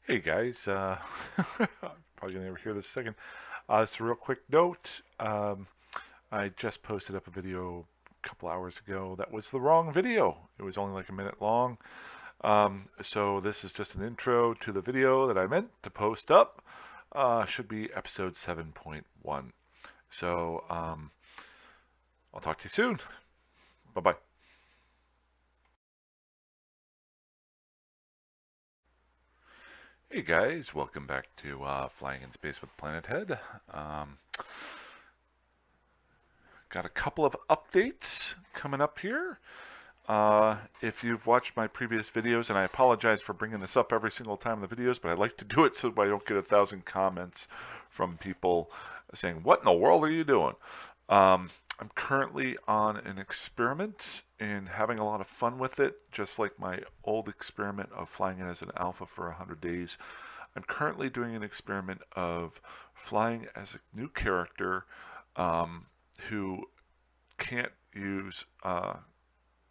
Hey guys, probably gonna never hear this second. It's a real quick note. I just posted up a video a couple hours ago that was the wrong video. It was only like a minute long. So this is just an intro to the video that I meant to post up. Should be episode 7.1. So I'll talk to you soon. Bye bye. Hey guys, welcome back to Flying in Space with Planet Head. Got a couple of updates coming up here. If you've watched my previous videos, and I apologize for bringing this up every single time in the videos, but I like to do it so I don't get 1,000 comments from people saying, "What in the world are you doing?" I'm currently on an experiment and having a lot of fun with it, just like my old experiment of flying it as an alpha for 100 days. I'm currently doing an experiment of flying as a new character who can't use not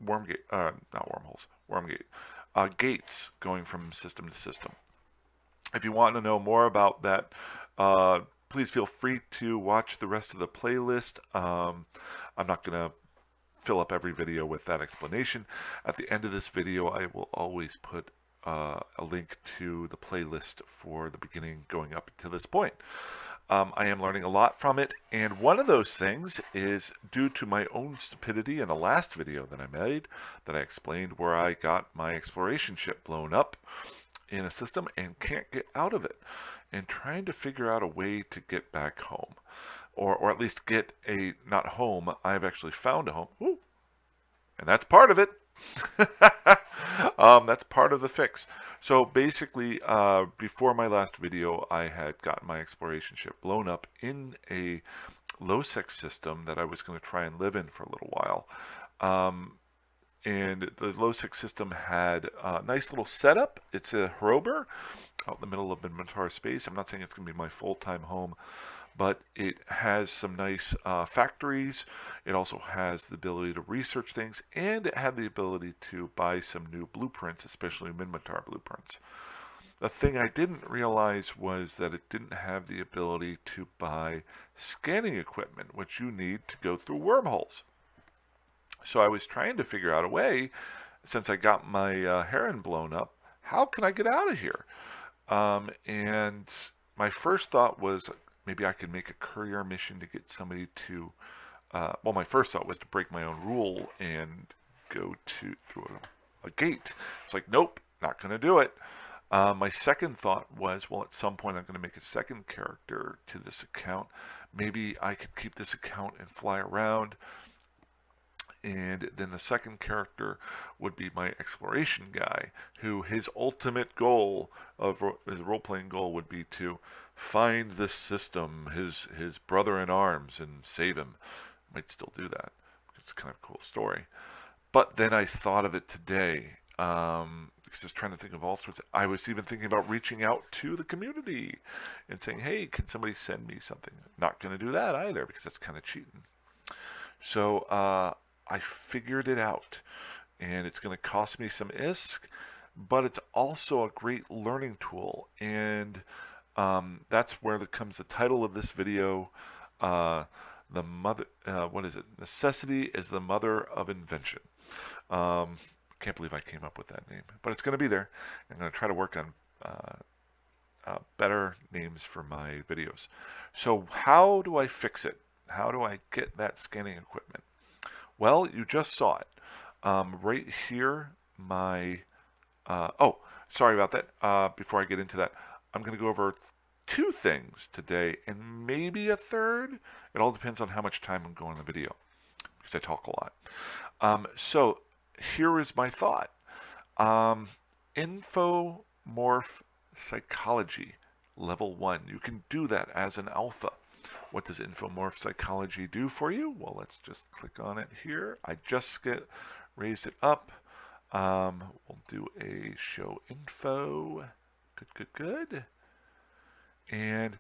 wormholes, gates going from system to system. If you want to know more about that, please feel free to watch the rest of the playlist. I'm not going to fill up every video with that explanation. At the end of this video, I will always put a link to the playlist for the beginning going up to this point. I am learning a lot from it, and one of those things is due to my own stupidity in the last video that I made, that I explained where I got my exploration ship blown up in a system and can't get out of it, and trying to figure out a way to get back home, or at least get a, not home, I've actually found a home. Ooh, and that's part of it. That's part of the fix. So basically, before my last video, I had gotten my exploration ship blown up in a low-sec system that I was going to try and live in for a little while. And the low-sec system had a nice little setup. It's a Hrober out in the middle of inventory space. I'm not saying it's going to be my full-time home, but it has some nice factories. It also has the ability to research things, and it had the ability to buy some new blueprints, especially Minmatar blueprints. The thing I didn't realize was that it didn't have the ability to buy scanning equipment, which you need to go through wormholes. So I was trying to figure out a way, since I got my Heron blown up, how can I get out of here? And my first thought was maybe I could make a courier mission to get somebody to, well, my first thought was to break my own rule and go through a gate. It's like, nope, not going to do it. My second thought was, well, at some point I'm going to make a second character to this account. Maybe I could keep this account and fly around. And then the second character would be my exploration guy, who his ultimate goal of his role-playing goal would be to find this system, his brother in arms, and save him. Might still do that. It's kind of a cool story. But then I thought of it today, because I was trying to think of all sorts. I was even thinking about reaching out to the community and saying, "Hey, can somebody send me something?" Not going to do that either, because that's kind of cheating. So I figured it out, and it's going to cost me some ISK, but it's also a great learning tool, and that's where comes the title of this video. The mother, what is it? Necessity is the mother of invention. Can't believe I came up with that name, but it's going to be there. I'm going to try to work on better names for my videos. So how do I fix it? How do I get that scanning equipment? Well, you just saw it. Right here, oh, sorry about that. Before I get into that, I'm going to go over two things today and maybe a third. It all depends on how much time I'm going in the video, because I talk a lot. So here is my thought. Infomorph psychology, level 1. You can do that as an alpha. What does infomorph psychology do for you? Well, let's just click on it here. I just raised it up. We'll do a show info. Good. And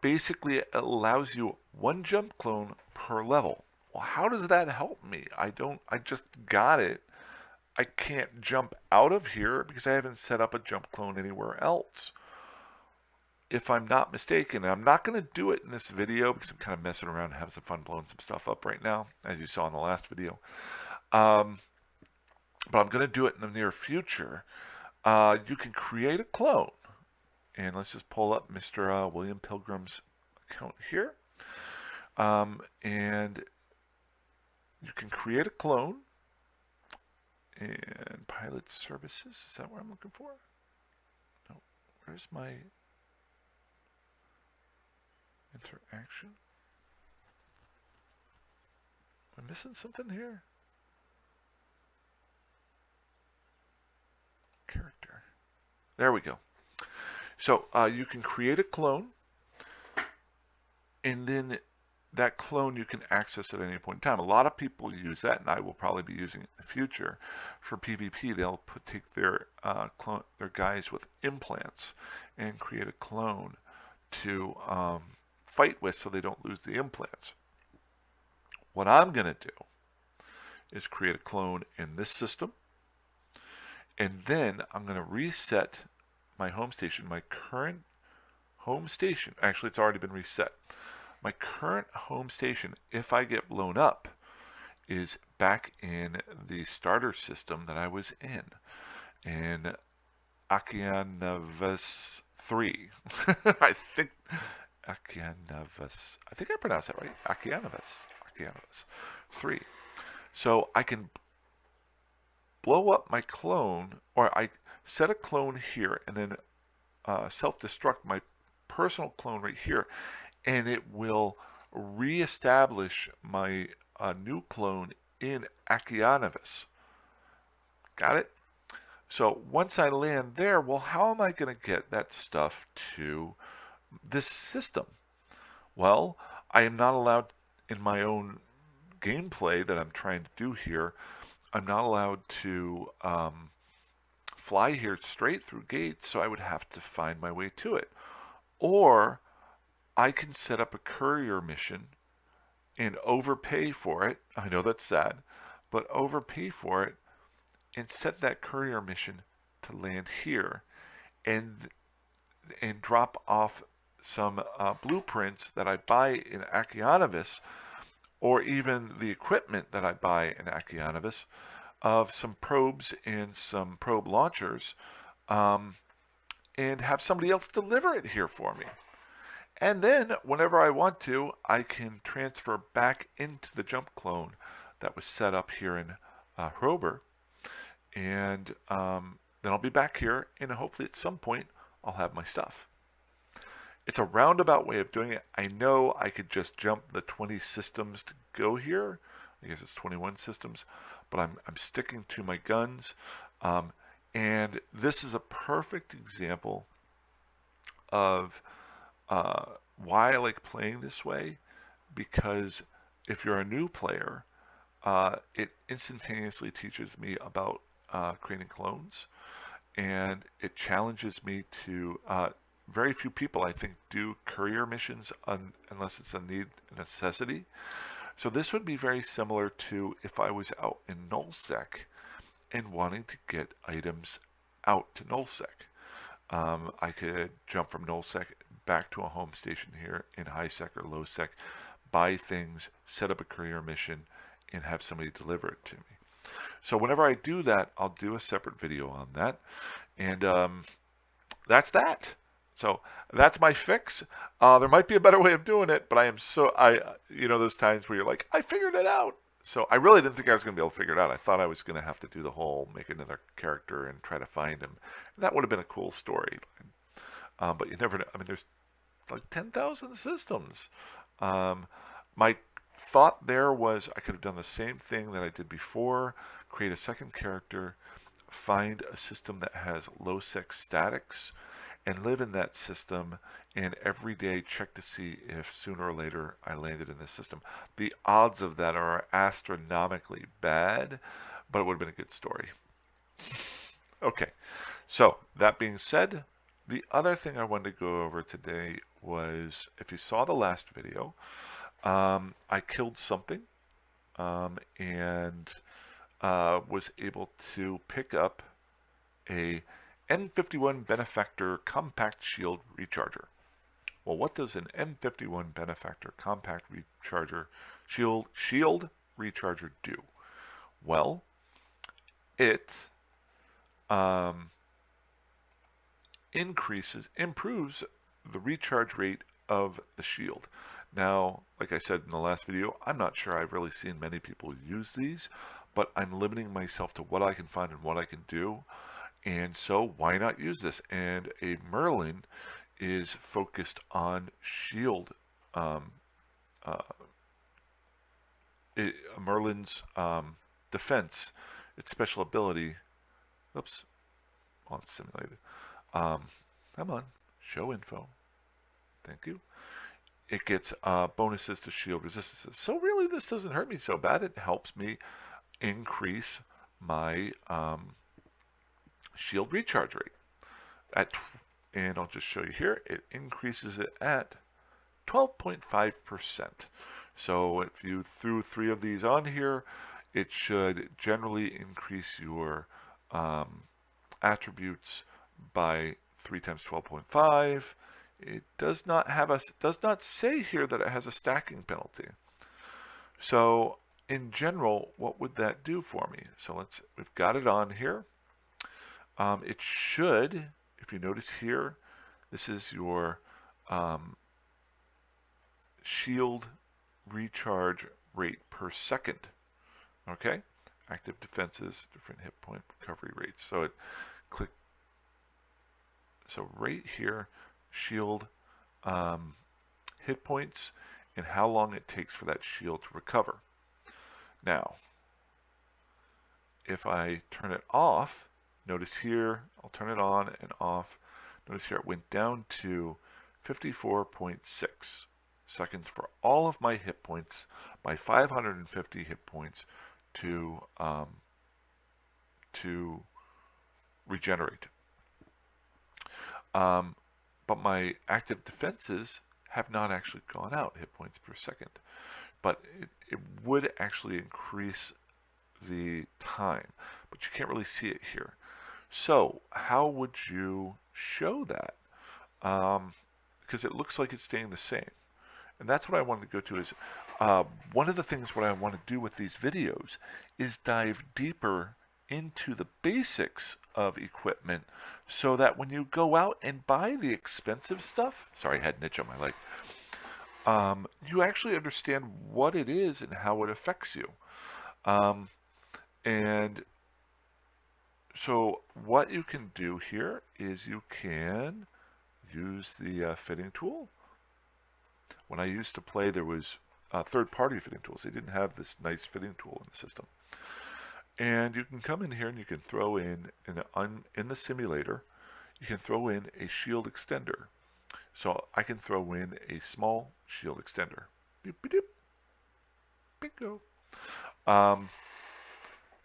basically it allows you one jump clone per level. Well, how does that help me? I just got it. I can't jump out of here because I haven't set up a jump clone anywhere else. If I'm not mistaken, and I'm not going to do it in this video because I'm kind of messing around and having some fun blowing some stuff up right now, as you saw in the last video. But I'm going to do it in the near future. You can create a clone. And let's just pull up Mr. William Pilgrim's account here. And you can create a clone. And pilot services, is that what I'm looking for? No, where's my interaction? Am I missing something here? Character. There we go. So you can create a clone, and then that clone you can access at any point in time. A lot of people use that, and I will probably be using it in the future. For PvP, they'll take their their guys with implants and create a clone to fight with so they don't lose the implants. What I'm going to do is create a clone in this system, and then I'm going to reset my home station. My current home station, actually it's already been reset. My current home station, if I get blown up, is back in the starter system that I was in Okeanovus 3. I think Okeanovus, I think I pronounced that right. Okeanovus 3. So I can blow up my clone, or I set a clone here and then self-destruct my personal clone right here, and it will reestablish my new clone in Okeanovus. Got it? So once I land there, well, how am I going to get that stuff to this system? Well, I am not allowed in my own gameplay that I'm trying to do here. I'm not allowed to fly here straight through gates, so I would have to find my way to it. Or I can set up a courier mission and overpay for it. I know that's sad, but overpay for it and set that courier mission to land here and drop off some blueprints that I buy in Okeanovus, or even the equipment that I buy in Okeanovus, of some probes and some probe launchers, and have somebody else deliver it here for me. And then, whenever I want to, I can transfer back into the jump clone that was set up here in Hrober, and then I'll be back here, and hopefully at some point I'll have my stuff. It's a roundabout way of doing it. I know I could just jump the 20 systems to go here. I guess it's 21 systems, but I'm sticking to my guns. And this is a perfect example of why I like playing this way, because if you're a new player, it instantaneously teaches me about creating clones, and it challenges me to very few people, I think, do courier missions unless it's a necessity. So this would be very similar to if I was out in nullsec and wanting to get items out to nullsec. I could jump from nullsec back to a home station here in highsec or lowsec, buy things, set up a courier mission, and have somebody deliver it to me. So whenever I do that, I'll do a separate video on that. And that's that. So that's my fix. There might be a better way of doing it, but you know those times where you're like, I figured it out. So I really didn't think I was going to be able to figure it out. I thought I was going to have to do the whole make another character and try to find him. And that would have been a cool story. But you never know. I mean, there's like 10,000 systems. My thought there was I could have done the same thing that I did before, create a second character, find a system that has low sec statics, and live in that system, and every day check to see if sooner or later I landed in this system. The odds of that are astronomically bad, but it would have been a good story. Okay, so that being said, the other thing I wanted to go over today was, if you saw the last video, I killed something, and was able to pick up a N51 Benefactor Compact Shield Recharger. Well, what does an M51 Benefactor Compact Recharger Shield Recharger do? Well, it improves the recharge rate of the shield. Now, like I said in the last video, I'm not sure I've really seen many people use these, but I'm limiting myself to what I can find and what I can do. And so why not use this? And a Merlin is focused on shield. Merlin's defense, its special ability. Oops, well, it's simulated. Come on, show info. Thank you. It gets bonuses to shield resistances. So really, this doesn't hurt me so bad. It helps me increase my shield recharge rate. And I'll just show you here. It increases it at 12.5%. So if you threw 3 of these on here, it should generally increase your attributes by 3 times 12.5. It does not say here that it has a stacking penalty. So in general, what would that do for me? So we've got it on here. It should, if you notice here, this is your shield recharge rate per second. Okay, active defenses, different hit point recovery rates. So so right here, shield hit points and how long it takes for that shield to recover. Now, if I turn it off, notice here, I'll turn it on and off. Notice here it went down to 54.6 seconds for all of my hit points, my 550 hit points to regenerate. But my active defenses have not actually gone out, hit points per second. But it would actually increase the time, but you can't really see it here. So how would you show that? Because it looks like it's staying the same. And that's what I wanted to go to is, one of the things what I want to do with these videos is dive deeper into the basics of equipment so that when you go out and buy the expensive stuff, sorry, I had an itch on my leg, you actually understand what it is and how it affects you. And so what you can do here is you can use the fitting tool. When I used to play, there was third-party fitting tools. They didn't have this nice fitting tool in the system. And you can come in here and you can throw in the simulator, you can throw in a shield extender. So I can throw in a small shield extender. Beep-a-doop. Bingo.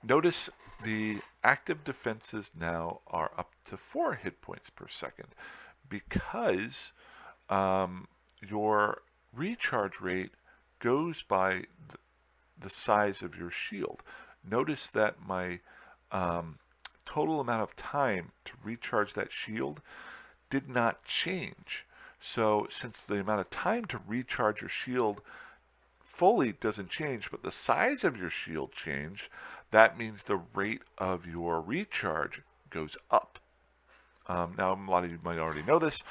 Notice the active defenses now are up to 4 hit points per second because your recharge rate goes by the size of your shield. Notice that my total amount of time to recharge that shield did not change. So since the amount of time to recharge your shield fully doesn't change, but the size of your shield changed, that means the rate of your recharge goes up. Now, a lot of you might already know this.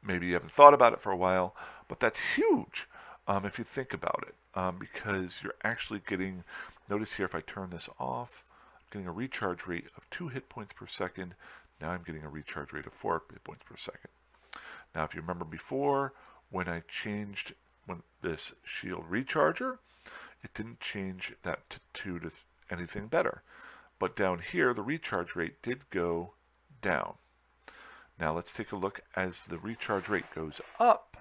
Maybe you haven't thought about it for a while, but that's huge if you think about it, because you're actually getting, notice here if I turn this off, I'm getting a recharge rate of 2 hit points per second. Now I'm getting a recharge rate of 4 hit points per second. Now, if you remember before, when I changed this shield recharger, it didn't change that to 2 to anything better. But down here, the recharge rate did go down. Now let's take a look as the recharge rate goes up.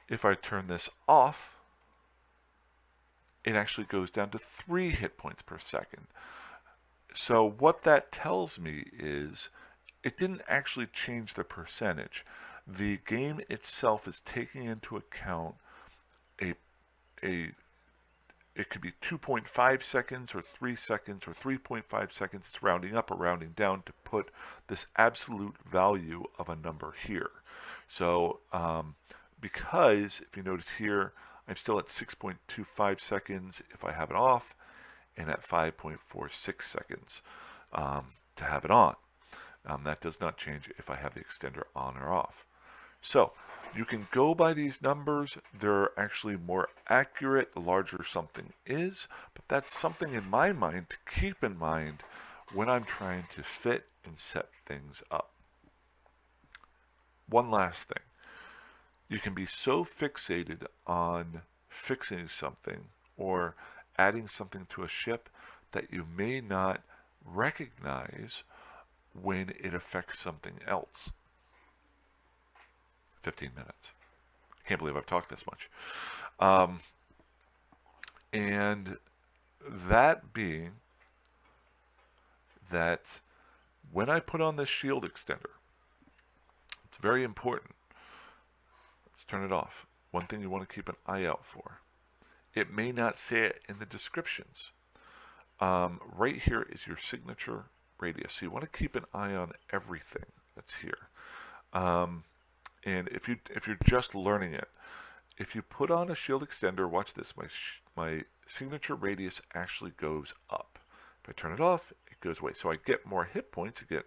If I turn this off, it actually goes down to 3 hit points per second. So what that tells me is it didn't actually change the percentage. The game itself is taking into account a it could be 2.5 seconds or 3 seconds or 3.5 seconds. It's rounding up or rounding down to put this absolute value of a number here. So because if you notice here, I'm still at 6.25 seconds if I have it off, and at 5.46 seconds to have it on. That does not change if I have the extender on or off. So you can go by these numbers. They're actually more accurate the larger something is, but that's something in my mind to keep in mind when I'm trying to fit and set things up. One last thing. You can be so fixated on fixing something or adding something to a ship that you may not recognize when it affects something else. 15 minutes. I can't believe I've talked this much. And that being that when I put on this shield extender, it's very important. Let's turn it off. One thing you want to keep an eye out for. It may not say it in the descriptions. Right here is your signature radius. So you want to keep an eye on everything that's here. And if you're just learning it, if you put on a shield extender, watch this. My signature radius actually goes up. If I turn it off, it goes away. So I get more hit points. I get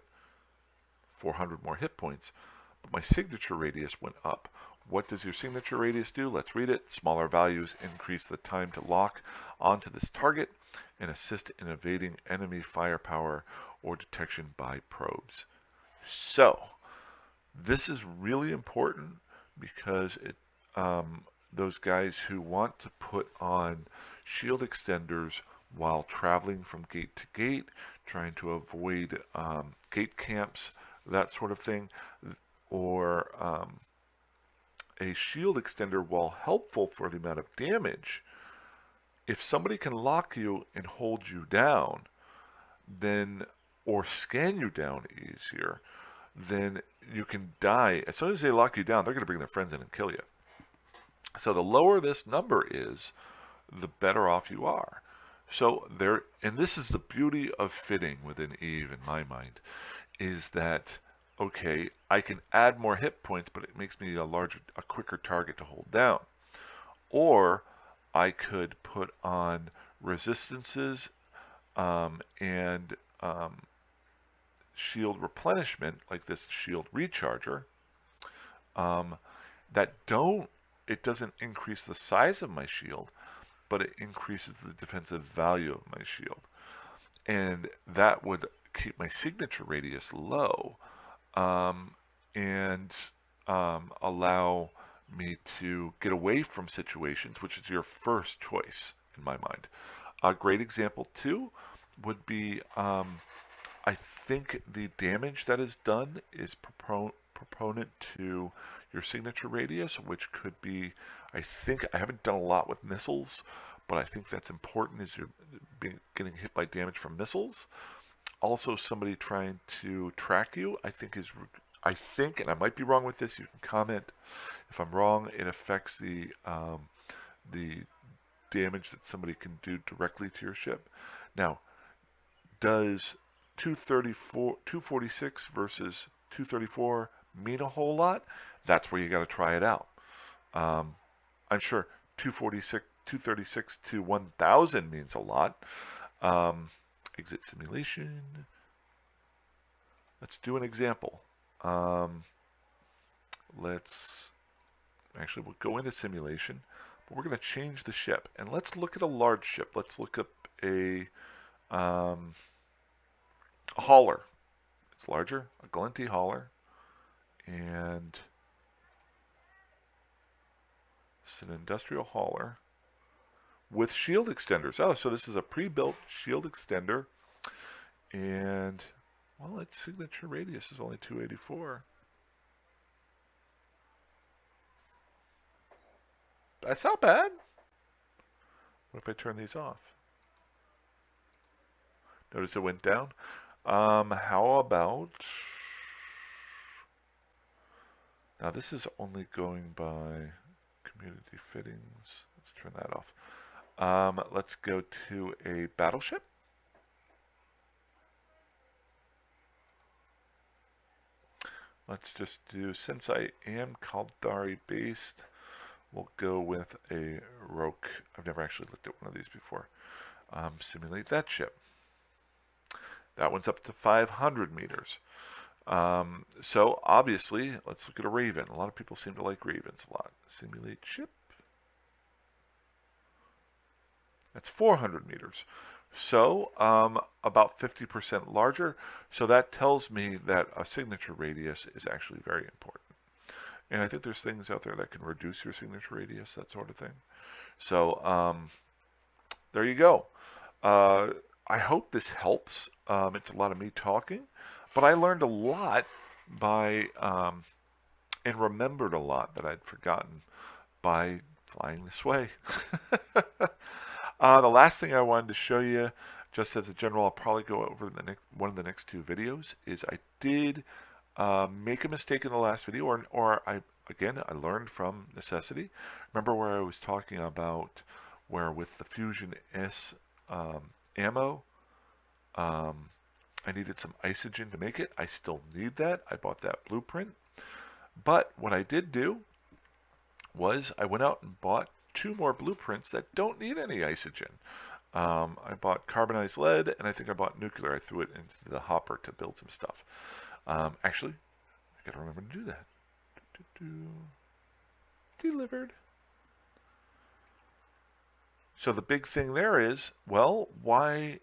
400 more hit points, but my signature radius went up. What does your signature radius do? Let's read it. Smaller values increase the time to lock onto this target and assist in evading enemy firepower or detection by probes. So this is really important because those guys who want to put on shield extenders while traveling from gate to gate, trying to avoid gate camps, that sort of thing, or a shield extender, while helpful for the amount of damage, if somebody can lock you and hold you down, then, or scan you down easier, then you can die. As soon as they lock you down, they're going to bring their friends in and kill you. So the lower this number is, the better off you are. So there, and this is the beauty of fitting within Eve in my mind, is that, okay, I can add more hit points, but it makes me a quicker target to hold down. Or I could put on resistances and shield replenishment, like this shield recharger, it doesn't increase the size of my shield, but it increases the defensive value of my shield. And that would keep my signature radius low and allow me to get away from situations, which is your first choice in my mind. A great example too would be, I think the damage that is done is proponent to your signature radius, which could be, I haven't done a lot with missiles, but I think that's important, is you're getting hit by damage from missiles. Also, somebody trying to track you, I think, and I might be wrong with this, you can comment if I'm wrong, it affects the damage that somebody can do directly to your ship. Now, does 246 versus 234 mean a whole lot? That's where you got to try it out. I'm sure 236 to 1000 means a lot. Exit simulation. Let's do an example. We'll go into simulation, but we're going to change the ship, and let's look at a large ship. Let's look up a hauler. It's larger, a Glenty hauler, and it's an industrial hauler with shield extenders. Oh, so this is a pre-built shield extender, and well, its signature radius is only 284. That's not bad. What if I turn these off? Notice it went down. How about, now this is only going by community fittings. Let's turn that off. Let's go to a battleship. Let's just do, since I am Caldari based, we'll go with a Roke. I've never actually looked at one of these before. Simulate that ship. That one's up to 500 meters. So obviously, let's look at a Raven. A lot of people seem to like Ravens a lot. Simulate ship. That's 400 meters. So about 50% larger. So that tells me that a signature radius is actually very important. And I think there's things out there that can reduce your signature radius, that sort of thing. So there you go. I hope this helps. It's a lot of me talking, but I learned a lot by and remembered a lot that I'd forgotten by flying this way. The last thing I wanted to show you, just as a general, I'll probably go over the next one of the next two videos, is I did make a mistake in the last video, or I learned from necessity. Remember where I was talking about where with the Fusion S ammo, I needed some isogen to make it. I still need that. I bought that blueprint. But what I did do was I went out and bought 2 more blueprints that don't need any isogen. I bought carbonized lead, and I think I bought nuclear. I threw it into the hopper to build some stuff. Actually, I gotta remember to do that. Delivered. So the big thing there is, well, why,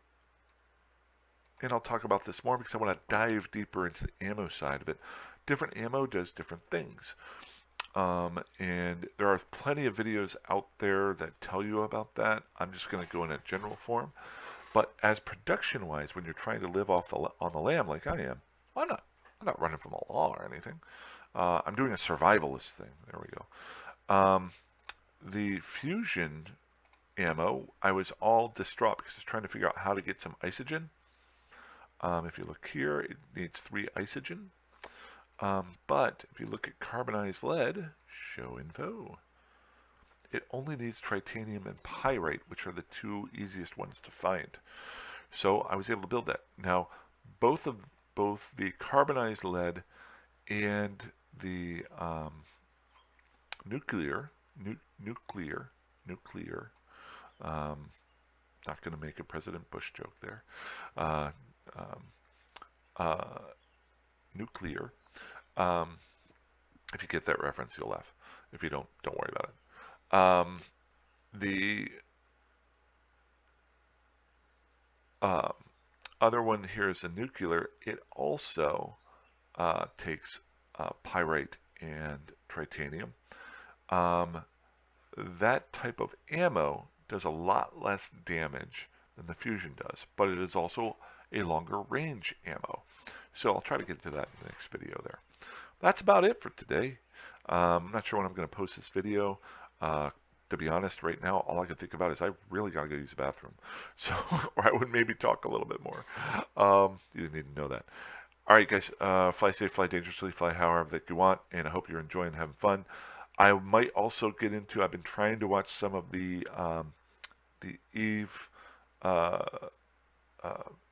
and I'll talk about this more because I want to dive deeper into the ammo side of it. Different ammo does different things. And there are plenty of videos out there that tell you about that. I'm just going to go in a general form. But as production-wise, when you're trying to live off on the lam like I am, I'm not running from a law or anything. I'm doing a survivalist thing. There we go. The fusion ammo, I was all distraught because I was trying to figure out how to get some isogen. If you look here, it needs 3 isogen. But if you look at carbonized lead, show info, it only needs titanium and pyrite, which are the 2 easiest ones to find. So I was able to build that. Now, both the carbonized lead and the nuclear, not going to make a President Bush joke there. Nuclear. If you get that reference, you'll laugh. If you don't worry about it. The other one here is the nuclear. It also takes pyrite and titanium. That type of ammo does a lot less damage than the fusion does, but it is also a longer range ammo. So I'll try to get to that in the next video there. That's about it for today. I'm not sure when I'm going to post this video. To be honest, right now, all I can think about is I really got to go use the bathroom. So, or I would maybe talk a little bit more. You didn't need to know that. All right, guys, fly safe, fly dangerously, fly however that you want, and I hope you're enjoying and having fun. I might also get into, I've been trying to watch some of the Eve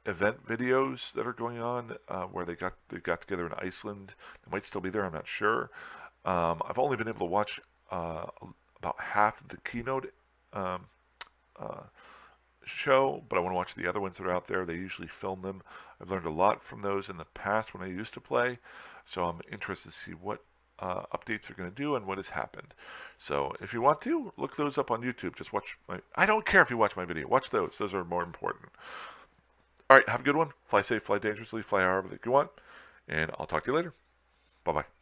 event videos that are going on where they got together in Iceland. They might still be there, I'm not sure. I've only been able to watch about half of the keynote show, but I want to watch the other ones that are out there. They usually film them. I've learned a lot from those in the past when I used to play, so I'm interested to see what updates are going to do and what has happened. So if you want to, look those up on YouTube. Just watch I don't care if you watch my video. Watch those. Those are more important. All right, have a good one. Fly safe, fly dangerously, fly however that you want, and I'll talk to you later. Bye-bye.